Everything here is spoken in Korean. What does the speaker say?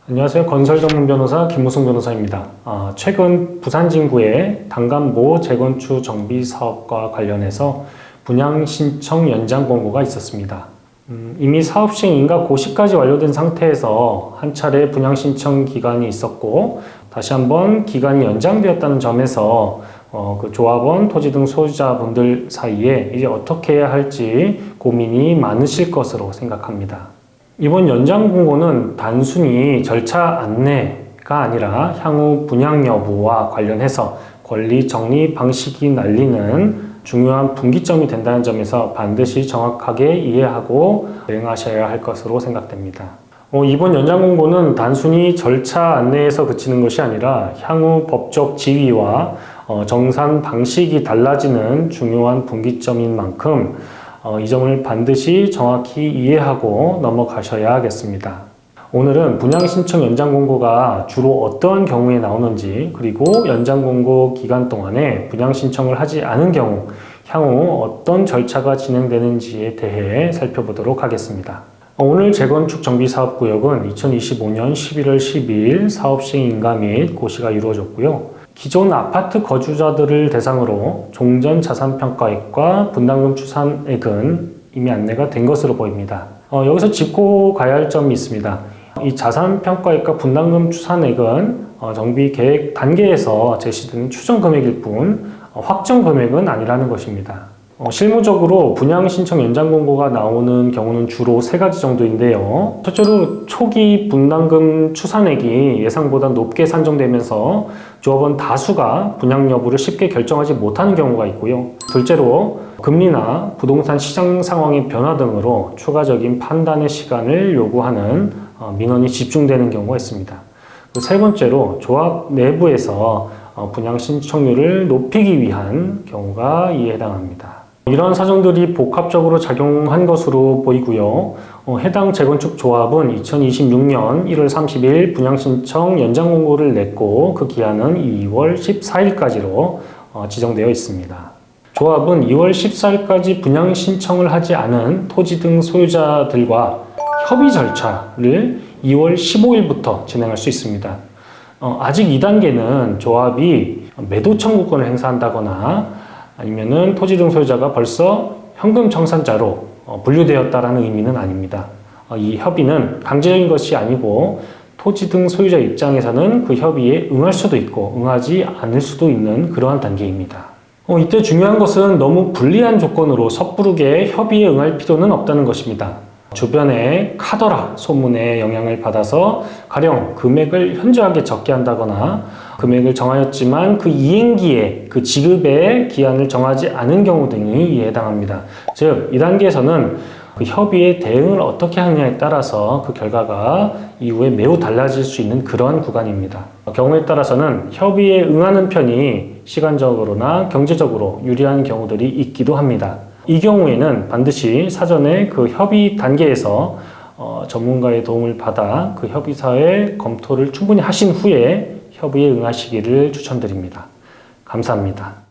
안녕하세요. 건설전문 변호사 김무승 변호사입니다. 최근 부산 진구의 단간모 재건축 정비 사업과 관련해서 분양 신청 연장 공고가 있었습니다. 이미 사업 시행 인가 고시까지 완료된 상태에서 한 차례 분양 신청 기간이 있었고 다시 한번 기간이 연장되었다는 점에서 그 조합원, 토지 등 소유자분들 사이에 이제 어떻게 해야 할지 고민이 많으실 것으로 생각합니다. 이번 연장 공고는 단순히 절차 안내가 아니라 향후 분양 여부와 관련해서 권리 정리 방식이 날리는 중요한 분기점이 된다는 점에서 반드시 정확하게 이해하고 대응하셔야 할 것으로 생각됩니다. 이번 연장 공고는 단순히 절차 안내에서 그치는 것이 아니라 향후 법적 지위와 정산 방식이 달라지는 중요한 분기점인 만큼 이 점을 반드시 정확히 이해하고 넘어가셔야 하겠습니다. 오늘은 분양 신청 연장 공고가 주로 어떠한 경우에 나오는지, 그리고 연장 공고 기간 동안에 분양 신청을 하지 않은 경우 향후 어떤 절차가 진행되는지에 대해 살펴보도록 하겠습니다. 오늘 재건축 정비사업구역은 2025년 11월 12일 사업 시행 인가 및 고시가 이루어졌고요. 기존 아파트 거주자들을 대상으로 종전 자산평가액과 분담금 추산액은 이미 안내가 된 것으로 보입니다. 여기서 짚고 가야 할 점이 있습니다. 이 자산평가액과 분담금 추산액은 정비 계획 단계에서 제시된 추정 금액일 뿐 확정 금액은 아니라는 것입니다. 실무적으로 분양 신청 연장 공고가 나오는 경우는 주로 세 가지 정도인데요. 첫째로 초기 분담금 추산액이 예상보다 높게 산정되면서 조합원 다수가 분양 여부를 쉽게 결정하지 못하는 경우가 있고요. 둘째로 금리나 부동산 시장 상황의 변화 등으로 추가적인 판단의 시간을 요구하는 민원이 집중되는 경우가 있습니다. 세 번째로 조합 내부에서 분양 신청률을 높이기 위한 경우가 이에 해당합니다. 이런 사정들이 복합적으로 작용한 것으로 보이고요. 해당 재건축 조합은 2026년 1월 30일 분양 신청 연장 공고를 냈고 그 기한은 2월 14일까지로 지정되어 있습니다. 조합은 2월 14일까지 분양 신청을 하지 않은 토지 등 소유자들과 협의 절차를 2월 15일부터 진행할 수 있습니다. 아직 2단계는 조합이 매도 청구권을 행사한다거나 아니면은 토지 등 소유자가 벌써 현금 청산자로 분류되었다라는 의미는 아닙니다. 이 협의는 강제적인 것이 아니고 토지 등 소유자 입장에서는 그 협의에 응할 수도 있고 응하지 않을 수도 있는 그러한 단계입니다. 이때 중요한 것은 너무 불리한 조건으로 섣부르게 협의에 응할 필요는 없다는 것입니다. 주변에 카더라 소문에 영향을 받아서 가령 금액을 현저하게 적게 한다거나 금액을 정하였지만 그 이행기에 그 지급의 기한을 정하지 않은 경우 등이 이에 해당합니다. 즉, 이 단계에서는 그 협의에 대응을 어떻게 하느냐에 따라서 그 결과가 이후에 매우 달라질 수 있는 그런 구간입니다. 경우에 따라서는 협의에 응하는 편이 시간적으로나 경제적으로 유리한 경우들이 있기도 합니다. 이 경우에는 반드시 사전에 그 협의 단계에서 전문가의 도움을 받아 그 협의사의 검토를 충분히 하신 후에 협의에 응하시기를 추천드립니다. 감사합니다.